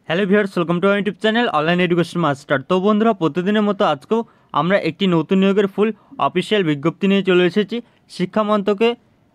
Hello viewers, welcome to YouTube channel online education master. তো বন্ধুরা, প্রতিদিনের মতো আজকেও আমরা একটি নতুন নিয়োগের ফুল অফিসিয়াল বিজ্ঞপ্তি নিয়ে চলে এসেছি। শিক্ষা মন্ত্রকে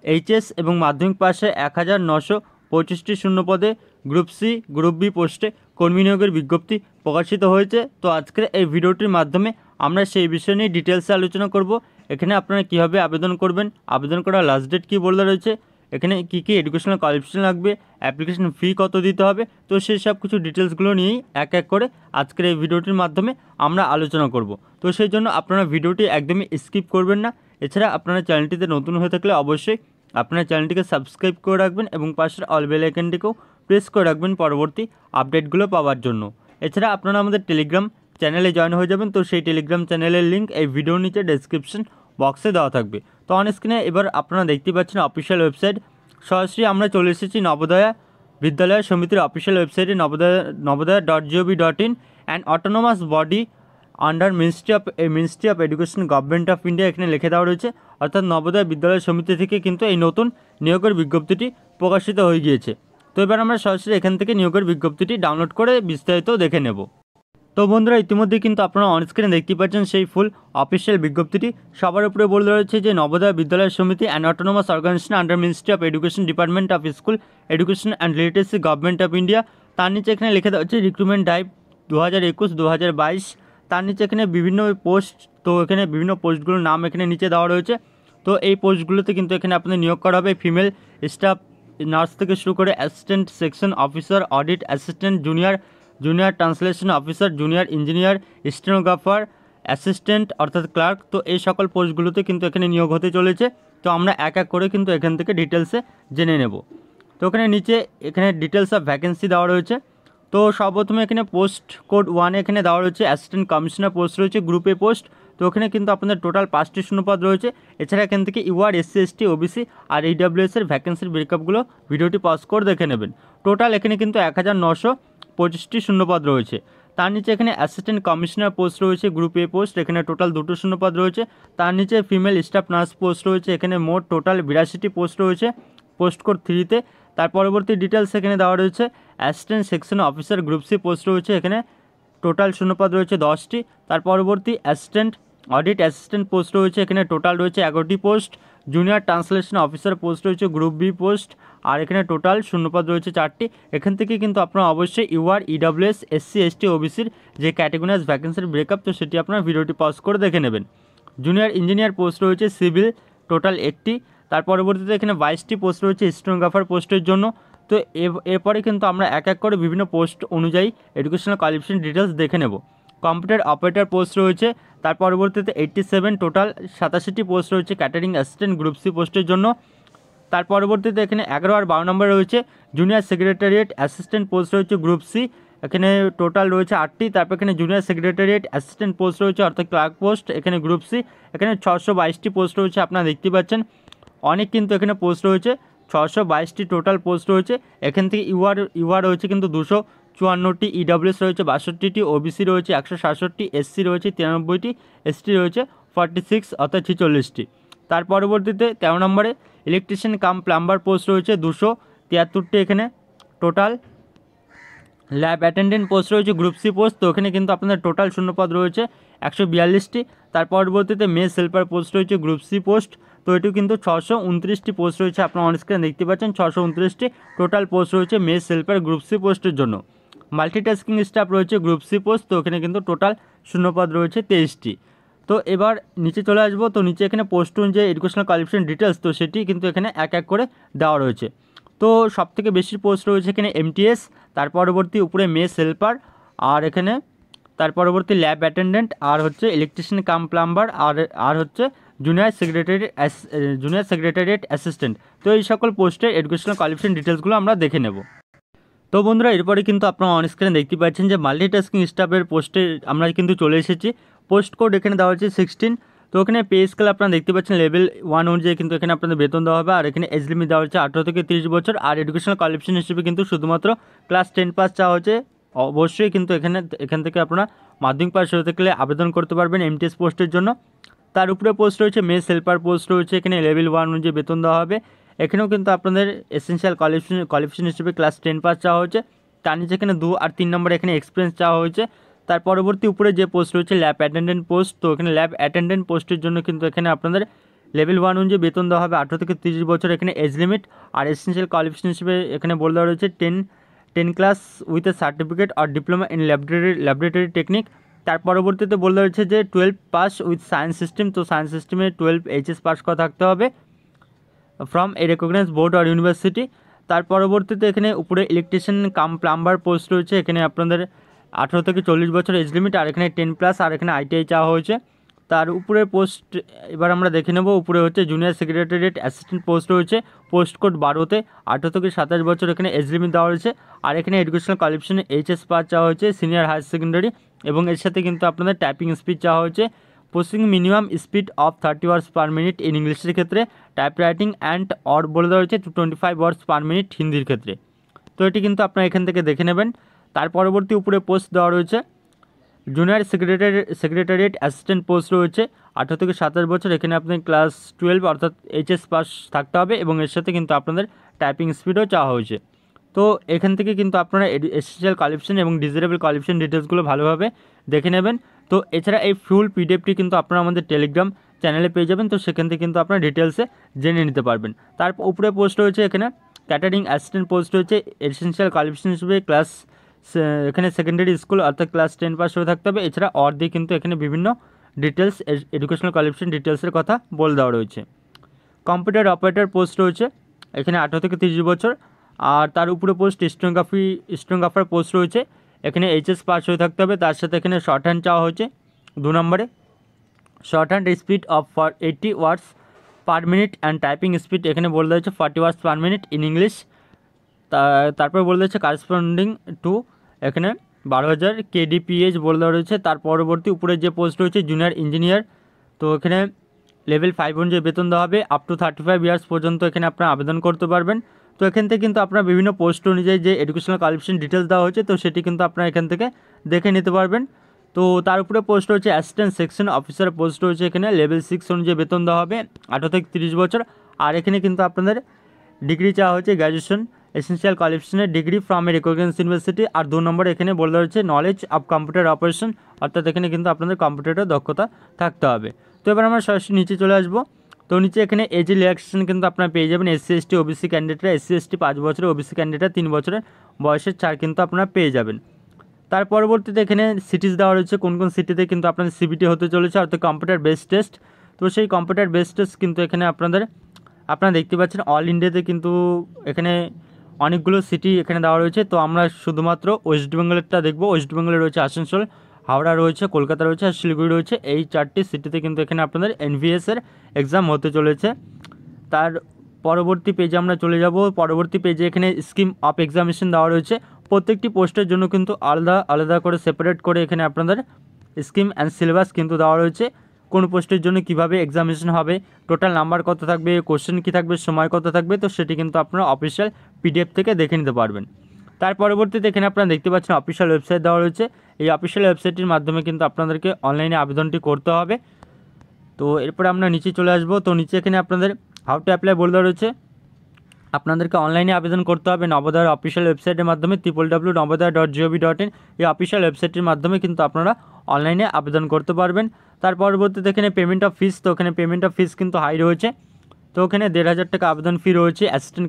এইচএস এবং মাধ্যমিক পাশে 1925টি শূন্য পদে গ্রুপ সি গ্রুপ বি পোস্টে কর্মী নিয়োগের বিজ্ঞপ্তি প্রকাশিত হয়েছে। তো আজকের এই ভিডিওটির মাধ্যমে আমরা সেই বিষয় নিয়ে ডিটেলসে আলোচনা করব। এখানে আপনারা কীভাবে আবেদন করবেন, আবেদন করার লাস্ট ডেট কী বলে রয়েছে, এখানে কী কী এডুকেশনাল কোয়ালিফিকেশন লাগবে, অ্যাপ্লিকেশন ফি কত দিতে হবে, তো সেই সব কিছু ডিটেলসগুলো নিয়েই এক এক করে আজকের এই ভিডিওটির মাধ্যমে আমরা আলোচনা করব। তো সেই জন্য আপনারা ভিডিওটি একদমই স্কিপ করবেন না। এছাড়া আপনারা চ্যানেলটিতে নতুন হয়ে থাকলে অবশ্যই আপনারা চ্যানেলটিকে সাবস্ক্রাইব করে রাখবেন এবং পাশের অল বেল আইকনটিকেও প্রেস করে রাখবেন পরবর্তী আপডেটগুলো পাওয়ার জন্য। এছাড়া আপনারা আমাদের টেলিগ্রাম চ্যানেলে জয়েন হয়ে যাবেন। তো সেই টেলিগ্রাম চ্যানেলের লিঙ্ক এই ভিডিওর নিচে ডেসক্রিপশন বক্সে দেওয়া থাকবে। তো অন স্ক্রিনে এবার আপনারা দেখতে পাচ্ছেন অফিসিয়াল ওয়েবসাইট। সরাসরি আমরা চলে এসেছি নবোদয়া বিদ্যালয় সমিতির অফিসিয়াল ওয়েবসাইটে নবোদয়া.gov.in and autonomous body under ministry of education government of India এখানে লিখে দেওয়া রয়েছে। অর্থাৎ নবোদয়া বিদ্যালয় সমিতি থেকে কিন্তু এই নতুন নিয়োগের বিজ্ঞপ্তিটি প্রকাশিত হয়ে গিয়েছে। তো এবার আমরা সরাসরি এখান থেকে নিয়োগের বিজ্ঞপ্তিটি ডাউনলোড করে বিস্তারিত দেখে নেব। তো বন্ধুরা, ইতিমধ্যে কিন্তু আপনারা অনস্ক্রিনে দেখতে পাচ্ছেন সেই ফুল অফিসিয়াল বিজ্ঞপ্তিটি। সবার উপরে বলে রয়েছে যে Navodaya Vidyalaya Samiti and autonomous organisation under ministry of education department of school education and literacy government of India. তার নিচে এখানে লিখে দেওয়া হচ্ছে রিক্রুটমেন্ট ড্রাইভ 2021-2022। তার নিচে এখানে বিভিন্ন পোস্ট, তো এখানে বিভিন্ন পোস্টগুলোর নাম এখানে নিচে দেওয়া রয়েছে। তো এই পোস্টগুলোতে কিন্তু এখানে আপনাদের নিয়োগ করা হবে ফিমেল স্টাফ নার্স থেকে শুরু করে assistant section officer, audit assistant, junior translation officer, junior engineer, stenographer, assistant অর্থাৎ ক্লার্ক। তো এই সকল পোস্টগুলোতে কিন্তু এখানে নিয়োগ হতে চলেছে। তো আমরা এক এক করে কিন্তু এখান থেকে ডিটেলসে জেনে নেব। তো এখানে নিচে এখানে ডিটেলস অফ ভ্যাকেন্সি দেওয়া রয়েছে। তো সর্বপ্রথমে এখানে পোস্ট কোড 1 এখানে দেওয়া রয়েছে অ্যাসিস্ট্যান্ট কমিশনার পোস্ট রয়েছে গ্রুপ এ পোস্ট। তো এখানে কিন্তু আপনাদের টোটাল 5টি শূন্যপদ রয়েছে। এছাড়া এখান থেকে ইউআর, এসসি, এসটি, ওবিসি আর ইডব্লিউএস এর ভ্যাকেন্সির ব্রেকআপগুলো ভিডিওটি পজ করে দেখে নেবেন। টোটাল এখানে কিন্তু 1925টি শূন্যপদ রয়েছে। তার নিচে এখানে অ্যাসিস্ট্যান্ট কমিশনার পোস্ট রয়েছে গ্রুপ এ পোস্ট, এখানে টোটাল 2টো শূন্যপদ রয়েছে। তার নিচে ফিমেল স্টাফ নার্স পোস্ট রয়েছে, এখানে মোট টোটাল 82টি পোস্ট রয়েছে পোস্ট কোড 3-তে। তার পরবর্তী ডিটেলস এখানে দেওয়া রয়েছে assistant section officer group C post রয়েছে, এখানে টোটাল শূন্যপদ রয়েছে 10টি। তার পরবর্তী অ্যাসিস্ট্যান্ট অডিট অ্যাসিস্ট্যান্ট পোস্ট রয়েছে, এখানে টোটাল রয়েছে 11টি post. Junior translation officer post রয়েছে গ্রুপ বি পোস্ট, আর এখানে টোটাল শূন্যপদ রয়েছে 4টি। এখান থেকে কিন্তু আপনারা অবশ্যই ইউআর, ইডব্লিউএস, এসসি, এসটি, ওবিসির যে ক্যাটেগরিজ ভ্যাকেন্সির ব্রেকআপ, তো সেটি আপনারা ভিডিওটি পজ করে দেখে নেবেন। জুনিয়র ইঞ্জিনিয়ার পোস্ট রয়েছে সিভিল, টোটাল 1টি। তার পরবর্তীতে এখানে 22টি পোস্ট রয়েছে স্টেনোগ্রাফার পোস্টের জন্য। তো এরপরে কিন্তু আমরা এক এক করে বিভিন্ন পোস্ট অনুযায়ী এডুকেশনাল কোয়ালিফিকেশন ডিটেলস দেখে নেব। কম্পিউটার অপারেটর পোস্ট রয়েছে। তার পরবর্তীতে 87 টোটাল 87টি পোস্ট রয়েছে ক্যাটারিং অ্যাসিস্ট্যান্ট গ্রুপ সি পোস্টের জন্য। তার পরবর্তীতে এখানে 11 আর 12 নম্বরে রয়েছে জুনিয়র সেক্রেটারিয়েট অ্যাসিস্ট্যান্ট পোস্ট রয়েছে গ্রুপ সি, এখানে টোটাল রয়েছে 8টি। তারপর এখানে জুনিয়র সেক্রেটারিয়েট অ্যাসিস্ট্যান্ট পোস্ট রয়েছে অর্থাৎ ক্লার্ক পোস্ট, এখানে গ্রুপ সি, এখানে 622টি পোস্ট রয়েছে। আপনারা দেখতে পাচ্ছেন অনেক কিন্তু এখানে পোস্ট রয়েছে, 622টি টোটাল পোস্ট রয়েছে। এখান থেকে ইউআর রয়েছে কিন্তু 254টি, ইডব্লিউএস রয়েছে 62টি, ওবিসি রয়েছে 167টি, এসসি রয়েছে 93টি, এসটি রয়েছে 46 অর্থাৎ 46টি। তার পরবর্তীতে 13 নম্বরে ইলেকট্রিশিয়ান কাম প্লাম্বার পোস্ট রয়েছে 273টি, এখানে টোটাল ল্যাব অ্যাটেন্ডেন্ট পোস্ট রয়েছে গ্রুপ সি পোস্ট। তো এখানে কিন্তু আপনাদের টোটাল শূন্যপদ রয়েছে 142টি। তার পরবর্তীতে মেস হেল্পার পোস্ট রয়েছে গ্রুপ সি পোস্ট, তো এটিও কিন্তু 629টি পোস্ট রয়েছে। আপনারা অনস্ক্রিনে দেখতে পাচ্ছেন 629টি টোটাল পোস্ট রয়েছে মেস হেল্পার গ্রুপ সি পোস্টের জন্য। মাল্টিটাস্কিং স্টাফ রয়েছে গ্রুপ সি পোস্ট, তো এখানে কিন্তু টোটাল শূন্যপদ রয়েছে 23টি। তো এবার নিচে চলে আসবো। তো নিচে এখানে পোস্ট অনুযায়ী এডুকেশনাল কোয়ালিফিকেশন ডিটেলস, তো সেটি কিন্তু এখানে এক এক করে দেওয়া রয়েছে। তো সবথেকে বেশি পোস্ট রয়েছে এখানে এমটিএস, তার পরবর্তী উপরে মেস হেল্পার, আর এখানে তার পরবর্তী ল্যাব অ্যাটেন্ডেন্ট, আর হচ্ছে ইলেকট্রিশিয়ান কাম প্লাম্বার, আর হচ্ছে জুনিয়র সেক্রেটারিয়েট অ্যাসিস্ট্যান্ট। তো এই সকল পোস্টের এডুকেশনাল কোয়ালিফিকেশন ডিটেলসগুলো আমরা দেখে নেব। তো বন্ধুরা, এরপরে কিন্তু আপনারা অন স্ক্রিনে দেখতে পাচ্ছেন যে মাল্টিটাস্কিং স্টাফের পোস্টে আমরা কিন্তু চলে এসেছি। পোস্ট কোড এখানে দেওয়া হচ্ছে 16। তো এখানে পে স্কেল আপনারা দেখতে পাচ্ছেন লেভেল 1 অনুযায়ী কিন্তু এখানে আপনাদের বেতন দেওয়া হবে। আর এখানে এজ লিমিট দেওয়া হচ্ছে 18 থেকে 30 বছর। আর এডুকেশনাল কোয়ালিফিকেশন হিসেবে কিন্তু শুধুমাত্র ক্লাস 10 পাস চাওয়া হচ্ছে। অবশ্যই কিন্তু এখান থেকে আপনারা মাধ্যমিক পাস হতে গেলে আবেদন করতে পারবেন এমটিএস পোস্টের জন্য। তার উপরে পোস্ট রয়েছে মেস হেল্পার পোস্ট রয়েছে, এখানে লেভেল 1 অনুযায়ী বেতন দেওয়া হবে। এখানেও কিন্তু আপনাদের এসেনশিয়াল কোয়ালিফিকেশন হিসেবে ক্লাস 10 পাস চাওয়া হচ্ছে। তার নিচে এখানে 2 আর 3 নম্বরে এখানে এক্সপিরিয়েন্স চাওয়া হয়েছে। তার পরবর্তী উপরে যে পোস্ট রয়েছে ল্যাব অ্যাটেন্ডেন্ট পোস্ট, তো এখানে ল্যাব অ্যাটেন্ডেন্ট পোস্টের জন্য কিন্তু এখানে আপনাদের লেভেল 1 অনুযায়ী বেতন দেওয়া হবে 18 থেকে 30 বছর এখানে এজ লিমিট। আর এসেনশিয়াল কোয়ালিফিকেশন হিসেবে এখানে বলে দেওয়া রয়েছে 10 ক্লাস উইথ এ সার্টিফিকেট আর ডিপ্লোমা ইন ল্যাবরেটরি টেকনিক। তার পরবর্তীতে বলে দেওয়া রয়েছে যে 12 পাস উইথ সায়েন্স সিস্টেম, তো সায়েন্স সিস্টেমে 12 এইচএস পাস করা থাকতে হবে ফ্রম এ রেকগনাইজ বোর্ড আর ইউনিভার্সিটি। তার পরবর্তীতে এখানে উপরে ইলেকট্রিশিয়ান কাম প্লাম্বার পোস্ট রয়েছে, এখানে আপনাদের 18 থেকে 40 বছর এজ লিমিট আর এখানে 10 প্লাস আর এখানে আইটিআই চাওয়া হয়েছে। তার উপরে পোস্ট এবার আমরা দেখে নেব। উপরে হচ্ছে জুনিয়র সেক্রেটারিয়েট অ্যাসিস্ট্যান্ট পোস্ট রয়েছে, পোস্ট কোড 12তে 18 থেকে 27 বছর এখানে এজ লিমিট দেওয়া রয়েছে। আর এখানে এডুকেশনাল কোয়ালিফিকেশনে এইচএস পাস চাওয়া হয়েছে সিনিয়র হায়ার সেকেন্ডারি, এবং এর সাথে কিন্তু আপনাদের টাইপিং স্পিড চাওয়া হয়েছে। Posting minimum speed of 30 words per minute in ইংলিশের ক্ষেত্রে, টাইপ রাইটিং অ্যান্ড অর বলে দেওয়া হয়েছে 25 ওয়ার্ডস পার মিনিট হিন্দির ক্ষেত্রে। তো এটি কিন্তু আপনারা এখান থেকে দেখে নেবেন। তার পরবর্তী উপরে পোস্ট দেওয়া রয়েছে জুনিয়র সেক্রেটারিয়েট অ্যাসিস্ট্যান্ট পোস্ট রয়েছে 18 থেকে 27 বছর, এখানে আপনি ক্লাস 12 অর্থাৎ এইচএস পাস থাকতে হবে এবং এর সাথে কিন্তু আপনাদের টাইপিং স্পিডও চাওয়া হয়েছে। তো এখান থেকে কিন্তু আপনারা এসেনশিয়াল কোয়ালিফিকেশন এবং ডিজারেবল কোয়ালিফিকেশন ডিটেলসগুলো ভালোভাবে দেখে নেবেন। তো এছাড়া এই ফুল পিডিএফটি কিন্তু আপনারা আমাদের টেলিগ্রাম চ্যানেলে পেয়ে যাবেন, তো সেখান থেকে কিন্তু আপনারা ডিটেলসে জেনে নিতে পারবেন। তার উপরে পোস্ট রয়েছে এখানে ক্যাটারিং অ্যাসিস্ট্যান্ট পোস্ট রয়েছে, এসেনশিয়াল কোয়ালিফিকেশন হিসেবে ক্লাস এখানে সেকেন্ডারি স্কুল অর্থাৎ ক্লাস 10 পাস হয়ে থাকতে হবে। এছাড়া অর দিয়ে কিন্তু এখানে বিভিন্ন ডিটেলস এডুকেশনাল কোয়ালিফিকেশন ডিটেলসের কথা বলে দেওয়া রয়েছে। কম্পিউটার অপারেটর পোস্ট রয়েছে এখানে 18 থেকে 30 বছর। আর তার উপরে পোস্ট স্টেনোগ্রাফার পোস্ট রয়েছে, এখানে এইচএস পাস হয়ে থাকতে হবে। তার সাথে এখানে শর্ট হ্যান্ড চাওয়া হয়েছে 2 নম্বরে, short hand speed of 80 words per minute and typing speed এখানে বলে দেওয়া হয়েছে 40 ওয়ার্ডস পার মিনিট ইন ইংলিশ। তারপরে বলে দিয়েছে কারেসপন্ডিং টু এখানে 12,000 KDPH বলে দেওয়া রয়েছে। তার পরবর্তী উপরে যে পোস্ট রয়েছে জুনিয়র ইঞ্জিনিয়ার, তো এখানে লেভেল 5 অনুযায়ী বেতন দেওয়া হবে আপ টু 35 ইয়ার্স পর্যন্ত এখানে আপনারা আবেদন করতে পারবেন। তো এখান থেকে কিন্তু আপনারা বিভিন্ন পোস্ট অনুযায়ী যে এডুকেশনাল কোয়ালিফিকেশন ডিটেলস দেওয়া হয়েছে, তো সেটি কিন্তু আপনারা এখান থেকে দেখে নিতে পারবেন। তো তার উপরে পোস্ট রয়েছে অ্যাসিস্ট্যান্ট সেকশন অফিসার পোস্ট রয়েছে, এখানে লেভেল 6 অনুযায়ী বেতন দেওয়া হবে 18 থেকে 30 বছর। আর এখানে কিন্তু আপনাদের ডিগ্রি চাওয়া হয়েছে গ্র্যাজুয়েশন এসেনশিয়াল কোয়ালিফিকেশনের degree from a recognised university. আর 2 নম্বরে এখানে বলে দেওয়া হচ্ছে নলেজ অফ কম্পিউটার অপারেশন, অর্থাৎ এখানে কিন্তু আপনাদের কম্পিউটারের দক্ষতা থাকতে হবে। তো এবার আমরা সরাসরি নিচে চলে আসবো। তো নিচে এখানে এজ রিল্যাক্সেশন কিন্তু আপনারা পেয়ে যাবেন SC ST OBC ক্যান্ডিডেটরা, SC ST 5 বছরের, OBC ক্যান্ডিডেটরা 3 বছরের বয়সের ছাড় কিন্তু আপনারা পেয়ে যাবেন। তার পরবর্তীতে এখানে সিটিজ দেওয়া রয়েছে, কোন কোন সিটিতে কিন্তু আপনাদের CBT হতে চলেছে অর্থাৎ কম্পিউটার বেসড টেস্ট। তো সেই কম্পিউটার বেসড টেস্ট কিন্তু এখানে আপনারা দেখতে পাচ্ছেন অল ইন্ডিয়াতে কিন্তু এখানে অনেকগুলো সিটি এখানে দেওয়া রয়েছে। তো আমরা শুধুমাত্র ওয়েস্ট বেঙ্গলেরটা দেখব। ওয়েস্ট বেঙ্গলে রয়েছে আসানসোল, হাওড়া রয়েছে, কলকাতা রয়েছে আর শিলিগুড়ি রয়েছে। এই 4টি সিটিতে কিন্তু এখানে আপনাদের NVS এর এক্সাম হতে চলেছে। তার পরবর্তী পেজে আমরা চলে যাব। পরবর্তী পেজে এখানে স্কিম অফ এক্সামিনেশন দেওয়া রয়েছে, প্রত্যেকটি পোস্টের জন্য কিন্তু আলাদা আলাদা করে সেপারেট করে এখানে আপনাদের স্কিম অ্যান্ড সিলেবাস কিন্তু দেওয়া রয়েছে। কোন পোস্টের জন্য কিভাবে এক্সামিনেশন হবে, টোটাল নাম্বার কত থাকবে, কোশ্চেন কী থাকবে, সময় কত থাকবে, তো সেটি কিন্তু আপনারা অফিসিয়াল PDF থেকে দেখে নিতে পারবেন। তার পরবর্তীতে এখানে আপনারা দেখতে পাচ্ছেন অফিসিয়াল ওয়েবসাইট দেওয়া রয়েছে। এই অফিসিয়াল ওয়েবসাইটের মাধ্যমে কিন্তু আপনাদেরকে অনলাইনে আবেদনটি করতে হবে। তো এরপরে আমরা নিচে চলে আসবো। তো নিচে এখানে আপনাদের হাউ টু অ্যাপ্লাই বলে দেওয়া রয়েছে। আপনাদেরকে অনলাইনে আবেদন করতে হবে নবোদয়ের অফিসিয়াল ওয়েবসাইটের মাধ্যমে www.navodaya.gov.in। এই অফিসিয়াল ওয়েবসাইটের মাধ্যমে কিন্তু আপনারা অনলাইনে আবেদন করতে পারবেন। তার পরবর্তীতে এখানে পেমেন্ট অফ ফিস, তো এখানে পেমেন্ট অফ ফিস কিন্তু হাই রয়েছে। তো ওখানে 1,500 টাকা আবেদন ফি রয়েছে অ্যাসিস্ট্যান্ট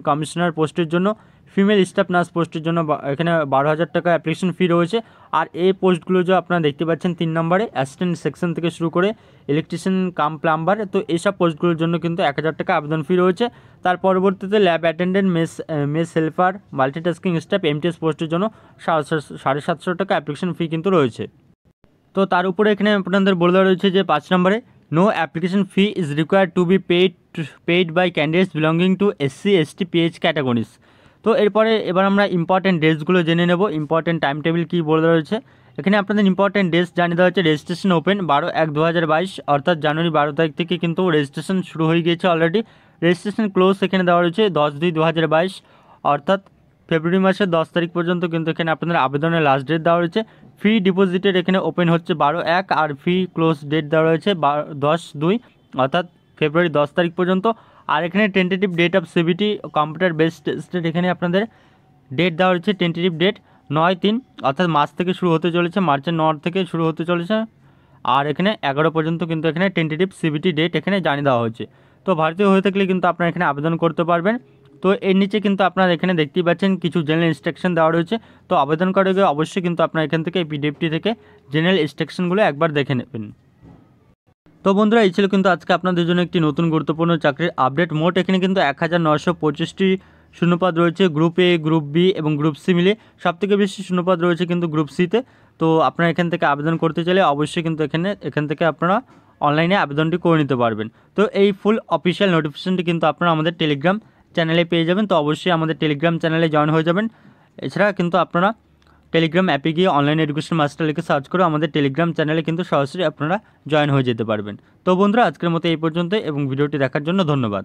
কমিশনার পোস্টের জন্য। ফিমেল স্টাফ নার্স পোস্টের জন্য এখানে 12,000 টাকা অ্যাপ্লিকেশন ফি রয়েছে। আর এই পোস্টগুলো যে আপনারা দেখতে পাচ্ছেন 3 নম্বরে অ্যাসিস্ট্যান্ট সেকশন থেকে শুরু করে ইলেকট্রিশিয়ান কাম প্লাম্বার, তো এইসব পোস্টগুলোর জন্য কিন্তু 1,000 টাকা আবেদন ফি রয়েছে। তার পরবর্তীতে lab attendant, mess helper, multitasking staff MTS পোস্টের জন্য 750 টাকা অ্যাপ্লিকেশন ফি কিন্তু রয়েছে। তো তার উপরে এখানে আপনাদের বলে দেওয়া রয়েছে যে 5 নম্বরে no application fee is required to be paid by candidates belonging to SC ST PH categories. তো এবার আমরা ইম্পর্টেন্ট ডেটসগুলো জেনে নেব। ইম্পর্টেন্ট টাইম টেবিল কী বলে দেওয়া রয়েছে এখানে আপনাদের ইম্পর্টেন্ট ডেটস জানিয়ে দেওয়া হচ্ছে। রেজিস্ট্রেশন ওপেন 12/1/2022 অর্থাৎ জানুয়ারি 12 তারিখ থেকে কিন্তু রেজিস্ট্রেশন শুরু হয়ে গিয়েছে অলরেডি। রেজিস্ট্রেশন ক্লোজ এখানে দেওয়া রয়েছে 10/2/2022 অর্থাৎ ফেব্রুয়ারি মাসের 10 তারিখ পর্যন্ত কিন্তু এখানে আপনাদের আবেদনের লাস্ট ডেট দেওয়া রয়েছে। ফি ডিপোজিটের এখানে ওপেন হচ্ছে 12/1 আর ফি ক্লোজ ডেট দেওয়া রয়েছে 10/2 অর্থাৎ ফেব্রুয়ারি 10 তারিখ পর্যন্ত। আর এখানে tentative date of CBT computer based test এখানে আপনাদের ডেট দেওয়া রয়েছে টেন্টেটিভ ডেট 9/3, অর্থাৎ মার্চ থেকে শুরু হতে চলেছে, মার্চের 9 থেকে শুরু হতে চলেছে। আর এখানে 11 পর্যন্ত কিন্তু এখানে টেন্টেটিভ সিবিটি ডেট এখানে জানিয়ে দেওয়া হয়েছে। তো ভারতীয় হয়ে থাকলে কিন্তু আপনারা এখানে আবেদন করতে পারবেন। তো এর নিচে কিন্তু আপনারা এখানে দেখতেই পাচ্ছেন কিছু জেনারেল ইনস্ট্রাকশন দেওয়া রয়েছে। তো আবেদন করার আগে অবশ্যই কিন্তু আপনারা এখান থেকে এই পিডিএফটি থেকে জেনারেল ইনস্ট্রাকশনগুলো একবার দেখে নেবেন। তো বন্ধুরা, এই ছিল কিন্তু আজকে আপনাদের জন্য একটি নতুন গুরুত্বপূর্ণ চাকরির আপডেট। মোট এখানে কিন্তু 1925টি শূন্যপদ রয়েছে গ্রুপ এ, গ্রুপ বি এবং গ্রুপ সি মিলে। সবথেকে বেশি শূন্যপদ রয়েছে কিন্তু গ্রুপ সিতে। তো আপনারা এখান থেকে আবেদন করতে চাইলে অবশ্যই কিন্তু এখান থেকে আপনারা অনলাইনে আবেদনটি করে নিতে পারবেন। তো এই ফুল অফিসিয়াল নোটিফিকেশনটি কিন্তু আপনারা আমাদের টেলিগ্রাম চ্যানেলে পেয়ে যাবেন। তো অবশ্যই আমাদের টেলিগ্রাম চ্যানেলে জয়েন হয়ে যাবেন। এছাড়া কিন্তু আপনারা টেলিগ্রাম অ্যাপে গিয়ে অনলাইন এডুকেশন মাস্টার লিখে সার্চ করে আমাদের টেলিগ্রাম চ্যানেলে কিন্তু সরাসরি আপনারা জয়েন হয়ে যেতে পারবেন। তো বন্ধুরা, আজকের মতো এই পর্যন্ত এবং ভিডিওটি দেখার জন্য ধন্যবাদ।